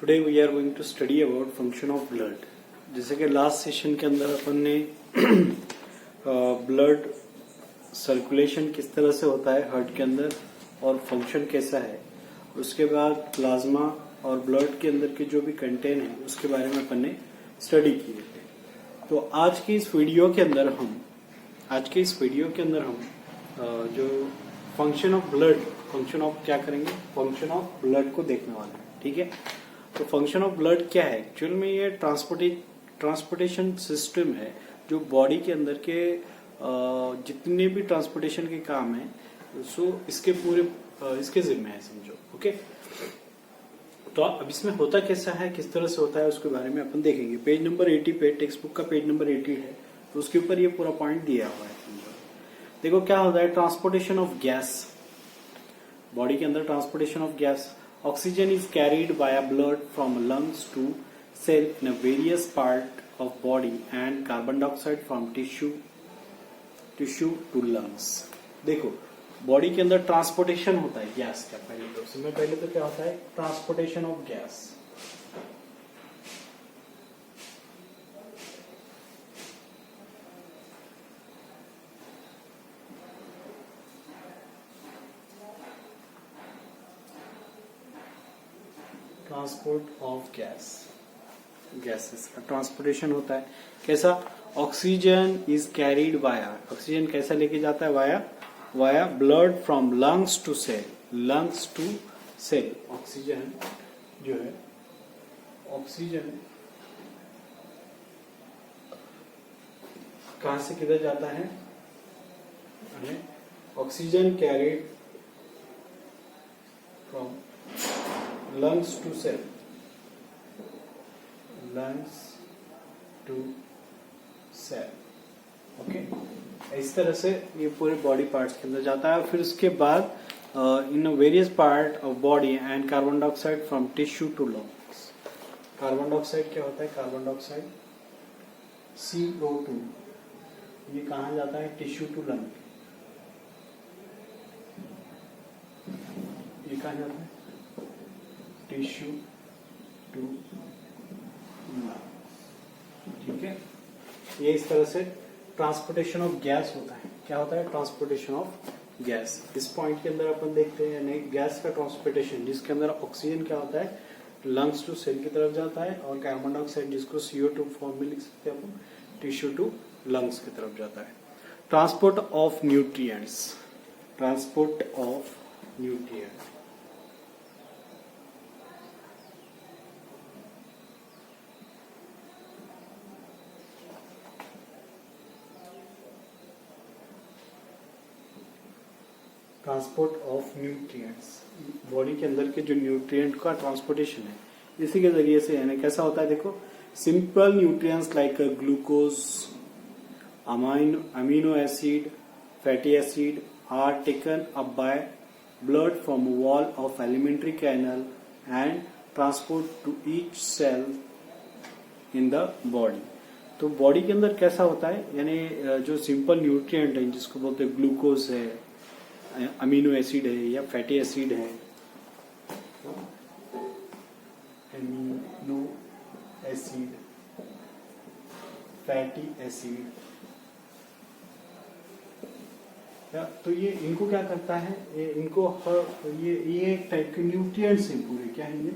Today we are going to study about function of blood. जैसे कि last session के अंदर अपन ने ब्लड सर्कुलेशन किस तरह से होता है हार्ट के अंदर और फंक्शन कैसा है, उसके बाद प्लाज्मा और ब्लड के अंदर के जो भी कंटेंट है उसके बारे में अपन ने स्टडी किए थे। तो आज के इस वीडियो के अंदर हम जो function of blood, function of क्या करेंगे, फंक्शन ऑफ ब्लड को देखने वाले हैं। ठीक है, तो फंक्शन ऑफ ब्लड क्या है? एक्चुअल में ये ट्रांसपोर्टेशन सिस्टम है जो बॉडी के अंदर के जितने भी ट्रांसपोर्टेशन के काम है सो इसके पूरे इसके जिम्मे है, समझो। ओके, तो अब इसमें होता कैसा है, किस तरह से होता है, उसके बारे में अपन देखेंगे। पेज नंबर 80 पे, टेक्स्ट बुक का पेज नंबर 80 है, तो उसके ऊपर ये पूरा पॉइंट दिया हुआ है, समझो। देखो क्या होता है, ट्रांसपोर्टेशन ऑफ गैस। बॉडी के अंदर transportation of gas, oxygen is carried by blood from lungs to cell in a various part of body and carbon dioxide from tissue to lungs. देखो बॉडी के अंदर ट्रांसपोर्टेशन होता है gas का। पहले तो क्या होता है, transportation of gas. Transport of gases का ट्रांसपोर्टेशन होता है कैसा? Oxygen is carried via, oxygen कैसा लेके जाता है? Via blood from lungs to cell. Oxygen जो है, ऑक्सीजन कहां से किधर जाता है? ऑक्सीजन कैरीड फ्रॉम lungs to cell, ओके। इस तरह से ये पूरे बॉडी पार्ट्स के अंदर जाता है। फिर उसके बाद in various part of body and carbon dioxide from tissue to lungs. Carbon dioxide क्या होता है? कार्बन डाइऑक्साइड CO2, ये कहाँ जाता है? Tissue to lung. ये कहाँ जाता है? Tissue to lung. ठीक है, ये इस तरह से ट्रांसपोर्टेशन ऑफ गैस होता है। क्या होता है? Transportation of gas. इस पॉइंट के अंदर अपन देखते हैं यानी गैस का ट्रांसपोर्टेशन, जिसके अंदर ऑक्सीजन क्या होता है, लंग्स टू सेल की तरफ जाता है, और कार्बन डाइऑक्साइड जिसको CO2 फॉर्म में लिख सकते हैं अपन, टिश्यू टू लंग्स की तरफ जाता है। Transport of nutrients, transport of nutrients, body के अंदर के जो न्यूट्रिएंट का ट्रांसपोर्टेशन है इसी के जरिए से, यानी कैसा होता है? देखो, simple nutrients like glucose, amino acid, fatty acid are taken up by blood from wall of alimentary canal and transport to each cell in the body. तो बॉडी के अंदर कैसा होता है, यानी जो सिंपल न्यूट्रिएंट है जिसको बोलते हैं ग्लूकोज है, अमीनो एसिड है या फैटी एसिड है, अमीनो एसिड, फैटी एसिड, तो ये इनको क्या करता है, ये एक टाइप के न्यूट्रिएंट्स हैं पूरे। क्या है? ये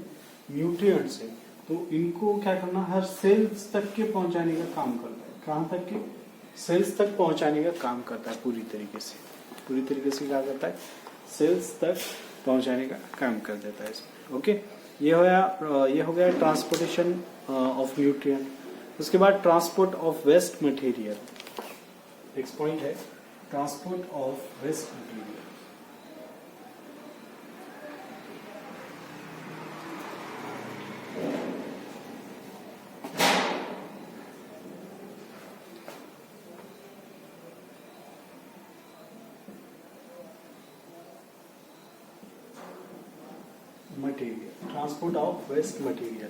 न्यूट्रिएंट्स है, तो इनको क्या करना, हर सेल्स तक के पहुंचाने का काम करता है। कहां तक के? सेल्स तक पहुंचाने का काम करता है पूरी तरीके से क्या करता है? सेल्स तक पहुंचाने का काम कर देता है इसमें। ओके, ये हो गया ट्रांसपोर्टेशन ऑफ न्यूट्रिएंट। उसके बाद transport of waste material, next point है transport of waste material. Transport of waste material.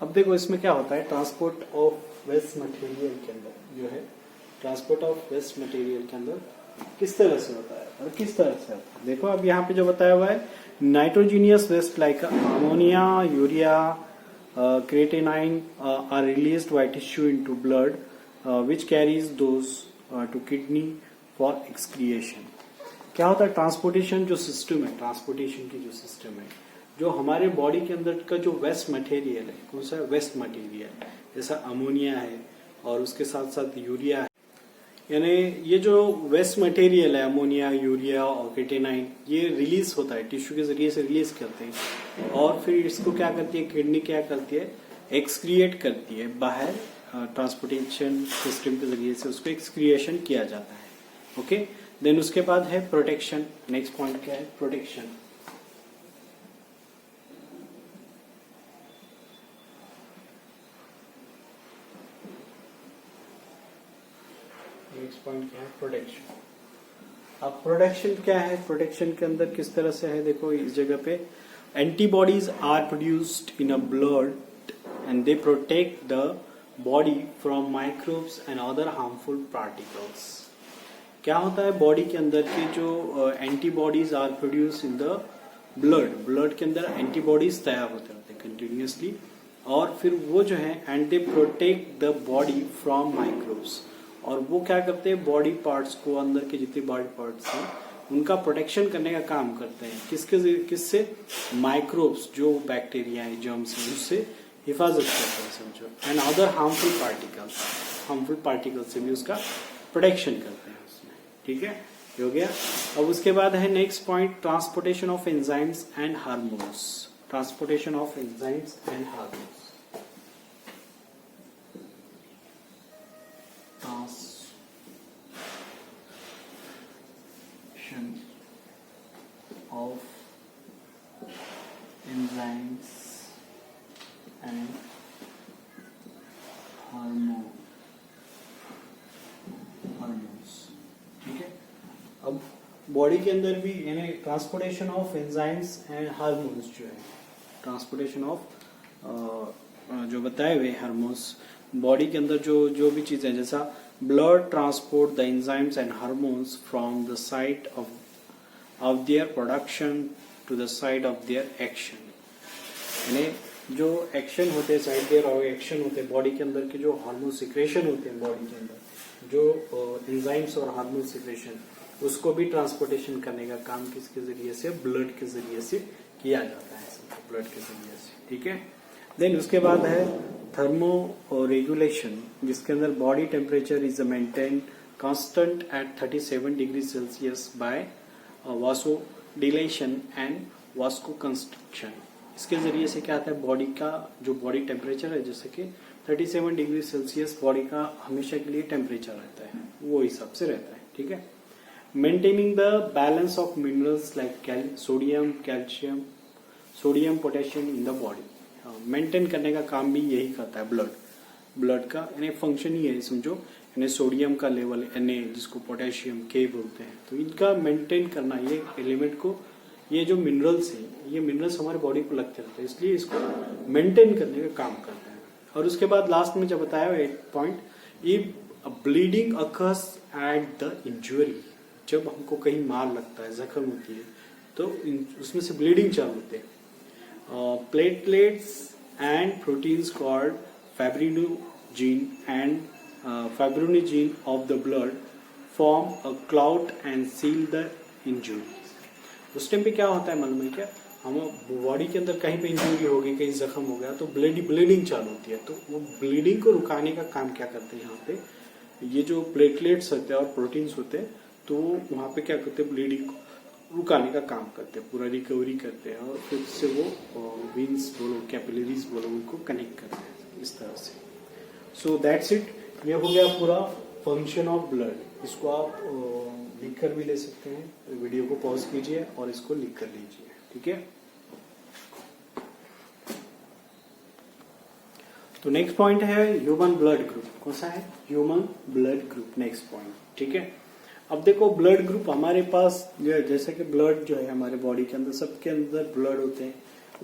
अब देखो इसमें क्या होता है, ट्रांसपोर्ट ऑफ वेस्ट मटेरियल के अंदर जो है, ट्रांसपोर्ट ऑफ वेस्ट मटेरियल के अंदर किस तरह से होता है और किस तरह से होता है। देखो अब यहाँ पे जो बताया हुआ है, Nitrogenous waste like ammonia, urea, creatinine are released by tissue into blood, which carries those to kidney for excretion. क्या होता है ट्रांसपोर्टेशन जो सिस्टम है, ट्रांसपोर्टेशन की जो सिस्टम है, जो हमारे बॉडी के अंदर का जो वेस्ट मटेरियल है, कौन सा वेस्ट मटेरियल, जैसा अमोनिया है और उसके साथ साथ यूरिया है, यानी ये जो वेस्ट मटेरियल है अमोनिया, यूरिया और क्रिएटिनाइन, ये रिलीज होता है टिश्यू के जरिए से रिलीज करते हैं और फिर इसको क्या करती है किडनी, क्या करती है एक्सक्रिएट करती है बाहर, ट्रांसपोर्टेशन सिस्टम के जरिए से उसको एक्सक्रिएशन किया जाता है। ओके, देन उसके बाद है प्रोटेक्शन। नेक्स्ट पॉइंट क्या है, प्रोटेक्शन। नेक्स्ट पॉइंट क्या है, प्रोटेक्शन। अब प्रोटेक्शन क्या है, प्रोटेक्शन के अंदर किस तरह से है, देखो इस जगह पे antibodies are produced in a blood and they protect the body from microbes and other harmful particles. क्या होता है बॉडी के अंदर के जो antibodies are produce in the blood, blood के अंदर एंटीबॉडीज तैयार होते रहते हैं कंटिन्यूसली, और फिर वो जो है and they protect the body from microbes, और वो क्या करते हैं बॉडी पार्ट्स को, अंदर के जितने बॉडी पार्ट्स हैं उनका प्रोटेक्शन करने का काम करते हैं। किससे, माइक्रोब्स जो बैक्टीरिया है, जर्म्स है, उससे हिफाजत करते हैं समझो, एंड अदर हार्मफुल पार्टिकल से भी उसका प्रोटेक्शन करते हैं उसमें। ठीक है, हो गया। अब उसके बाद है next point, transportation of enzymes and hormones. Transportation of enzymes and hormones, of enzymes and hormones। ठीक है, अब बॉडी के अंदर भी यानी transportation of enzymes and hormones जो है, ट्रांसपोर्टेशन ऑफ जो बताए हुए हार्मोन्स बॉडी के अंदर जो भी चीजें, जैसा blood transport the enzymes and hormones from the site of their production to the side of their action। यानी जो एक्शन होते हैं साइड देयर और एक्शन होते हैं बॉडी के अंदर के, जो हार्मोन सिक्रेशन होते हैं बॉडी के अंदर, जो एंजाइम्स और हार्मोन सिक्रेशन, उसको भी ट्रांसपोर्टेशन करने का काम किसके जरिए से, ब्लड के जरिए से किया जाता है, ब्लड के जरिए से। ठीक है, देन उसके बाद है थर्मो रेगुलेशन, जिसके अंदर body temperature is maintain constant at 37 degree Celsius by vasodilation and vasoconstriction. इसके जरिए से क्या आता है, बॉडी का जो बॉडी टेम्परेचर है, जैसे कि 37 डिग्री सेल्सियस बॉडी का हमेशा के लिए टेम्परेचर रहता है, वो हिसाब से रहता है। ठीक है, maintaining the balance of minerals like sodium, calcium, sodium, potassium in the body. Maintain करने का काम भी यही करता है ब्लड का, यानी फंक्शन ही है समझो, यानी सोडियम का लेवल Na, जिसको पोटेशियम के बोलते हैं, तो इनका मेंटेन करना, ये एलिमेंट को, ये जो मिनरल्स हैं, ये मिनरल्स हमारे बॉडी को लगते रहते हैं, इसलिए इसको मेंटेन करने का काम करते हैं। और उसके बाद लास्ट में जब बताया एक पॉइंट, ये bleeding occurs at the injury, जब हमको कहीं मार लगता है, जख्म होती है, तो उसमें से ब्लीडिंग चालू होते हैं। Platelets and proteins called fibrinogen of the blood form a clot and seal the injury। उस टाइम पे क्या होता है मालूम है क्या, हम बॉडी के अंदर कहीं पे इंजरी हो गई, कहीं जख्म हो गया, तो ब्लीडिंग चालू होती है, तो वो ब्लीडिंग को रुकाने का काम क्या करते हैं यहाँ पे, ये जो प्लेटलेट्स होते हैं और प्रोटीन्स होते हैं, तो वहाँ पे क्या करते हैं, ब्लीडिंग को रुकाने का काम करते हैं, पूरा रिकवरी करते हैं, और फिर से वो वेन्स बोलो, कैपिलरीज बोलो, उनको कनेक्ट करते हैं इस तरह से। सो दैट्स इट, ये हो गया पूरा फंक्शन ऑफ ब्लड। इसको आप लिख कर भी ले सकते हैं, वीडियो को पॉज कीजिए और इसको लिख कर लीजिए। ठीक है, तो नेक्स्ट पॉइंट है ह्यूमन ब्लड ग्रुप। कौन सा है, human blood group, next point. ठीक है, अब देखो ब्लड ग्रुप हमारे पास जैसे कि ब्लड जो है हमारे बॉडी के अंदर, सबके अंदर ब्लड होते हैं,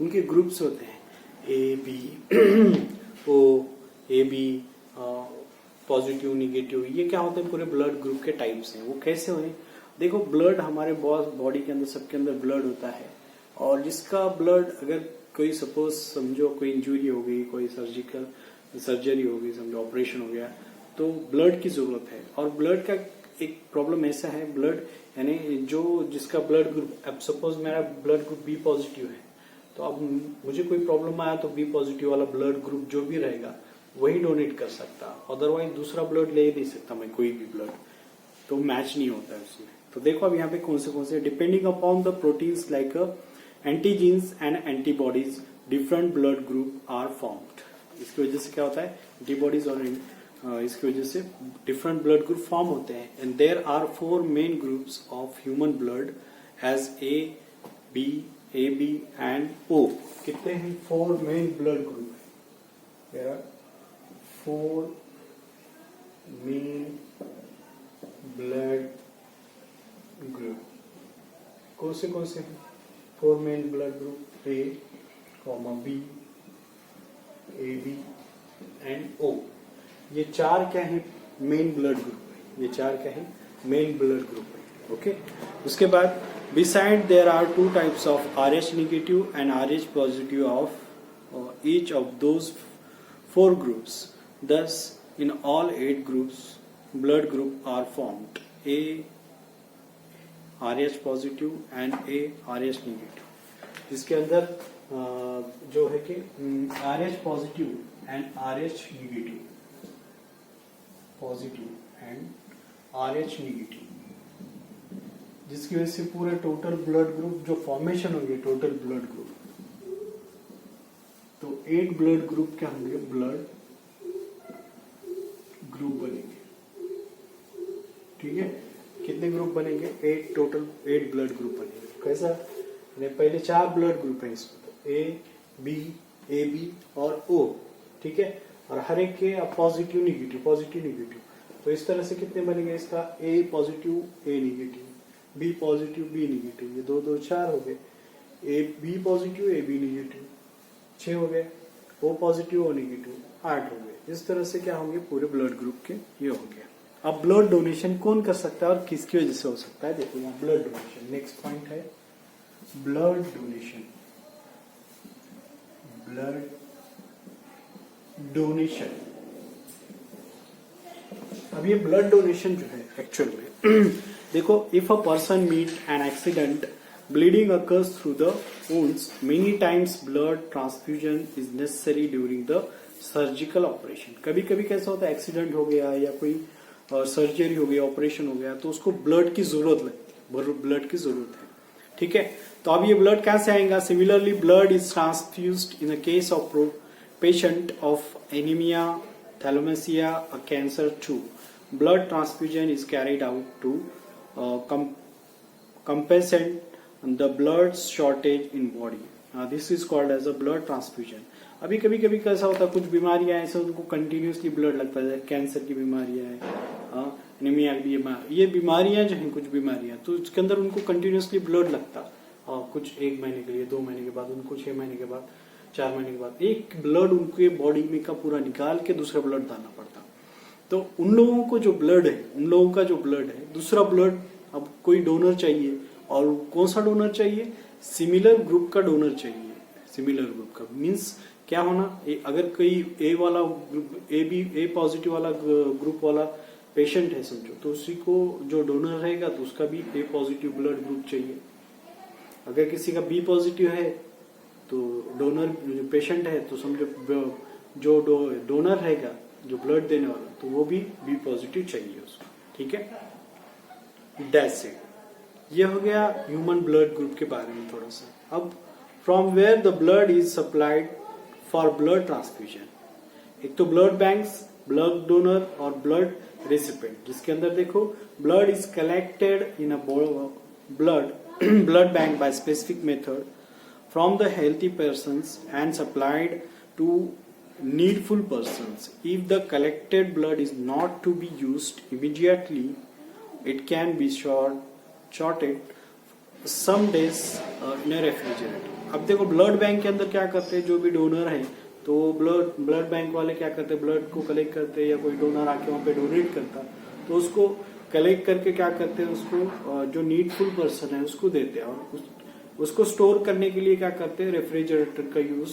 उनके ग्रुप्स होते हैं, A B O, A B positive, negative, ये क्या होते हैं, पूरे ब्लड ग्रुप के टाइप्स हैं। वो कैसे हुए, देखो ब्लड हमारे बॉडी के अंदर, सबके अंदर ब्लड होता है, और जिसका ब्लड अगर कोई सपोज समझो कोई इंजरी हो गई, कोई सर्जरी हो गई, समझो ऑपरेशन हो गया, तो ब्लड की जरूरत है। और ब्लड का एक प्रॉब्लम ऐसा है, ब्लड यानी जो जिसका ब्लड ग्रुप, अब सपोज मेरा ब्लड ग्रुप बी पॉजिटिव है, तो अब मुझे कोई प्रॉब्लम आया तो बी पॉजिटिव वाला ब्लड ग्रुप जो भी रहेगा वही डोनेट कर सकता, अदरवाइज दूसरा ब्लड ले नहीं सकता मैं कोई भी ब्लड, तो मैच नहीं होता है उसमें। तो देखो अब यहाँ पे कौन से depending upon the proteins like antigens and antibodies different blood group are formed. इसकी वजह से क्या होता है, एंटीबॉडीज और इसकी वजह से डिफरेंट ब्लड ग्रुप फॉर्म होते हैं। And there are 4 main groups of human blood as A B and O. कितने हैं? 4 मेन ब्लड ग्रुप है। There are 4 main blood group. कौन से हैं? 4 main blood group, A B, A B and O. ये 4 क्या है? मेन ब्लड ग्रुप है। ये 4 क्या है? मेन ब्लड ग्रुप है। ओके। उसके बाद beside there are 2 types of RH negative and RH positive of each of those 4 groups. Thus, in all 8 groups, blood group are formed. A RH positive and A RH negative. इसके अंदर जो है कि RH positive and RH negative, positive and RH negative, जिसकी वजह से पूरे total blood group जो फॉर्मेशन होंगे, टोटल ब्लड ग्रुप, तो 8 ब्लड ग्रुप क्या होंगे? ब्लड ग्रुप बनेंगे। ठीक है, कितने ग्रुप बनेंगे? 8, टोटल 8 ब्लड ग्रुप बनेंगे। कैसा? पहले 4 ब्लड ग्रुप है इसमें, तो ए बी और ओ। ठीक है, और हर एक के पॉजिटिव नेगेटिव। तो इस तरह से कितने बनेंगे इसका? A positive, A negative, B positive, B negative, ये 2 2 4 हो गए। A B positive, A B negative 6 हो गए, ओ पॉजिटिव, ओ नेगेटिव 8 हो गए। इस तरह से क्या होंगे? पूरे ब्लड ग्रुप के ये हो गया। अब ब्लड डोनेशन कौन कर सकता है और किसकी वजह से हो सकता है? देखो यहाँ ब्लड डोनेशन, नेक्स्ट पॉइंट है ब्लड डोनेशन। ब्लड डोनेशन, अब ये ब्लड डोनेशन जो है एक्चुअल में देखो, if a person meet an accident, bleeding occurs through the wounds. Many times blood transfusion is necessary during the surgical operation. कभी कभी कैसा होता है, एक्सीडेंट हो गया या कोई सर्जरी हो गया, ऑपरेशन हो गया, तो उसको ब्लड की जरूरत लगती है, ब्लड की जरूरत है। ठीक है, तो अब ये ब्लड कैसे आएगा? Similarly blood is transfused in the case of patient of anaemia, thalassemia, cancer too. Blood transfusion is carried out to compensate the blood shortage in body. This is called as a blood transfusion. अभी कभी कभी कैसा होता है, कुछ बीमारियां ऐसे उनको कंटिन्यूसली ब्लड लगता है, कैंसर की बीमारियां है, एनीमिया की बीमारी, ये बीमारियां जो हैं, कुछ बीमारियां, तो उसके अंदर उनको कंटिन्यूसली ब्लड लगता, कुछ 1 महीने के लिए, 2 महीने के बाद, उनको 6 महीने के बाद, 4 महीने के बाद एक ब्लड उनके बॉडी में का पूरा निकाल के दूसरा ब्लड डालना पड़ता। तो उन लोगों को जो ब्लड है, उन लोगों का जो ब्लड है, दूसरा ब्लड, अब कोई डोनर चाहिए, और कौन सा डोनर चाहिए? सिमिलर ग्रुप का डोनर चाहिए। सिमिलर ग्रुप का मींस क्या होना, अगर कोई ए वाला ग्रुप, ए पॉजिटिव वाला ग्रुप वाला पेशेंट है समझो, तो उसी को जो डोनर रहेगा तो उसका भी ए पॉजिटिव ब्लड ग्रुप चाहिए। अगर किसी का बी पॉजिटिव है तो डोनर पेशेंट है तो समझो जो डोनर रहेगा, जो ब्लड देने वाला, तो वो भी बी पॉजिटिव चाहिए उसको। ठीक है, दैट्स इट। ये हो गया ह्यूमन ब्लड ग्रुप के बारे में थोड़ा सा। अब from where the blood is supplied for blood transfusion, एक तो ब्लड बैंक्स, ब्लड डोनर और ब्लड रेसिपिएंट, जिसके अंदर देखो blood is collected in a blood bank by specific method from the healthy persons and supplied to needful persons. If the collected blood is not to be used immediately, it can be shorted some days in a refrigerator. अब देखो blood bank के अंदर क्या करते हैं, जो भी donor है तो ब्लड बैंक वाले क्या करते हैं, ब्लड को कलेक्ट करते हैं, या कोई डोनर आके वहाँ पे डोनेट करता, तो उसको कलेक्ट करके क्या करते हैं, उसको जो नीडफुल पर्सन है उसको देते हैं, और उसको स्टोर करने के लिए क्या करते हैं, रेफ्रिजरेटर का यूज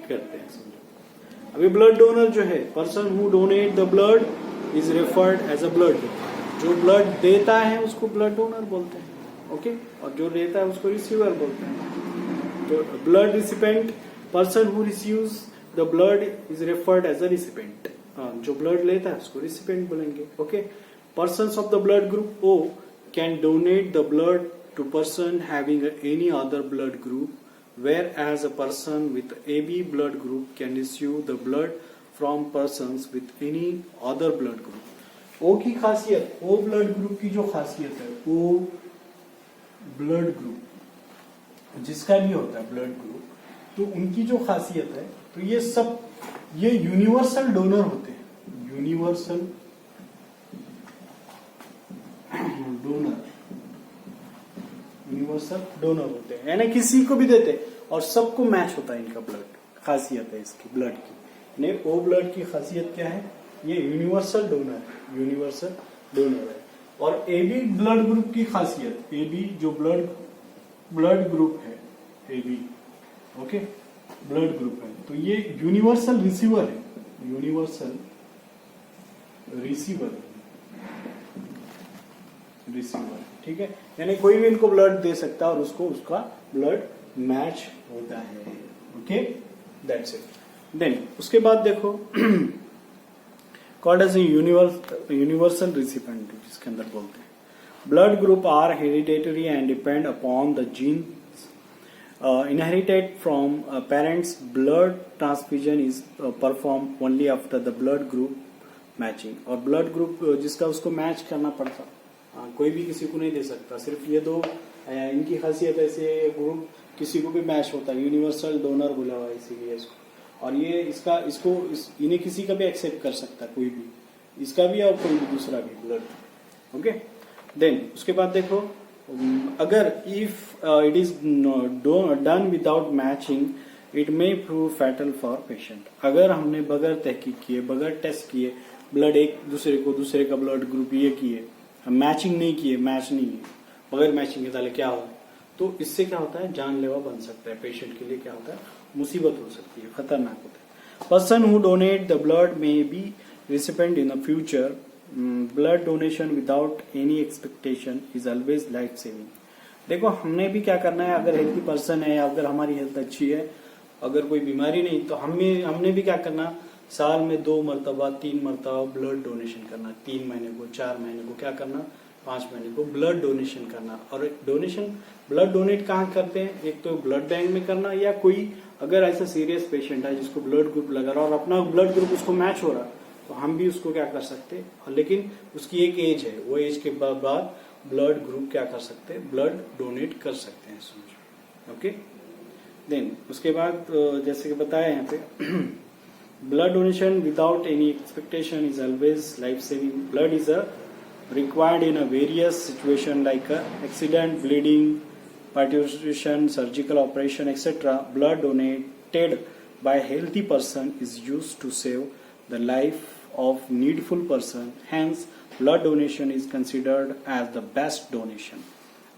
करते हैं, समझो। अभी ब्लड डोनर जो है, person who donate the blood is referred as a blood donor. जो ब्लड देता है उसको ब्लड डोनर बोलते हैं, ओके, और जो लेता है उसको रिसीवर बोलते हैं। तो blood recipient, person who receives the blood is referred as a recipient. जो ब्लड लेता है उसको रिसिपेंट बोलेंगे, okay. Persons of the blood group O can donate the blood to person having any other blood group, whereas a person with AB blood group can receive the blood from persons with any other blood group. O की खासियत, O blood group की जो खासियत है, O blood group जिसका भी होता है ब्लड ग्रुप, तो उनकी जो खासियत है, तो ये सब ये यूनिवर्सल डोनर होते हैं, यूनिवर्सल यूनिवर्सल डोनर होते हैं, यानी किसी को भी देते और सबको मैच होता है इनका ब्लड। खासियत है इसकी ब्लड की, यानी ओ ब्लड की खासियत क्या है, ये यूनिवर्सल डोनर है, यूनिवर्सल डोनर है। और एबी ब्लड ग्रुप की खासियत, एबी जो ब्लड ग्रुप है, एबी ओके ब्लड ग्रुप है, तो ये यूनिवर्सल रिसीवर है, यूनिवर्सल रिसीवर, ठीक है, यानी कोई भी इनको ब्लड दे सकता है और उसको उसका ब्लड मैच होता है, ओके, दैट्स इट। देन उसके बाद देखो कॉल्ड एज यूनिवर्सल रिसिपेंट, जिसके अंदर बोलते हैं blood group are hereditary and depend upon the gene inherited from parents. Blood transfusion is perform only after the blood group matching. और ब्लड ग्रुप जिसका उसको मैच करना पड़ता, कोई भी किसी को नहीं दे सकता, सिर्फ ये दो इनकी खासियत है, ऐसे ग्रुप किसी को भी मैच होता है, यूनिवर्सल डोनर बोला हुआ है इसीलिए इसको। और ये इन्हें किसी का भी एक्सेप्ट कर सकता है, कोई भी, इसका भी और कोई भी दूसरा भी ब्लड, ओके। देन उसके बाद देखो, अगर if it is done without matching it may prove fatal for patient. अगर हमने बगैर तहकीक किए, बगैर टेस्ट किए ब्लड एक दूसरे का ब्लड ग्रुप ये किए, मैचिंग नहीं किए, मैच नहीं है, बगैर मैचिंग के ताले क्या होता है, तो इससे क्या होता है, जानलेवा बन सकता है, पेशेंट के लिए क्या होता है, मुसीबत हो सकती है, खतरनाक होता है। Person who donate the blood may be recipient in the future. Blood donation without any expectation is always life saving. देखो हमने भी क्या करना है, अगर हेल्थी पर्सन है, अगर हमारी हेल्थ अच्छी है, अगर कोई बीमारी नहीं, तो हमने भी क्या करना, साल में 2 मरतबा 3 मरतबा ब्लड डोनेशन करना, 3 महीने को, 4 महीने को, क्या करना, 5 महीने को ब्लड डोनेशन करना। और डोनेशन ब्लड डोनेट कहाँ करते हैं, एक तो ब्लड बैंक में करना, या कोई अगर ऐसा सीरियस पेशेंट है जिसको ब्लड ग्रुप लगा रहा और अपना ब्लड ग्रुप उसको मैच हो रहा, तो हम भी उसको क्या कर सकते हैं, लेकिन उसकी एक एज है, वो एज के बाद ब्लड ग्रुप क्या कर सकते हैं, ब्लड डोनेट कर सकते हैं, समझो, ओके। देन उसके बाद जैसे कि बताया यहाँ पे blood donation without any expectation is always life saving. Blood is required in a various situation like accident, bleeding, perturbation, surgical operation, etc. Blood donated by a healthy person is used to save the life of needful person. Hence, blood donation is considered as the best donation.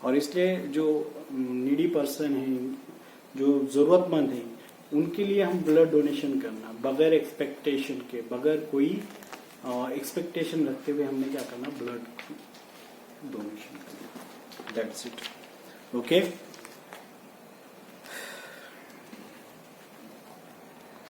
और इसलिए जो needy person है, जो जरूरतमंद है, उनके लिए हम ब्लड डोनेशन करना बगैर एक्सपेक्टेशन के, बगैर कोई एक्सपेक्टेशन रखते हुए हमने क्या करना, ब्लड डोनेशन करना, दैट्स इट, ओके।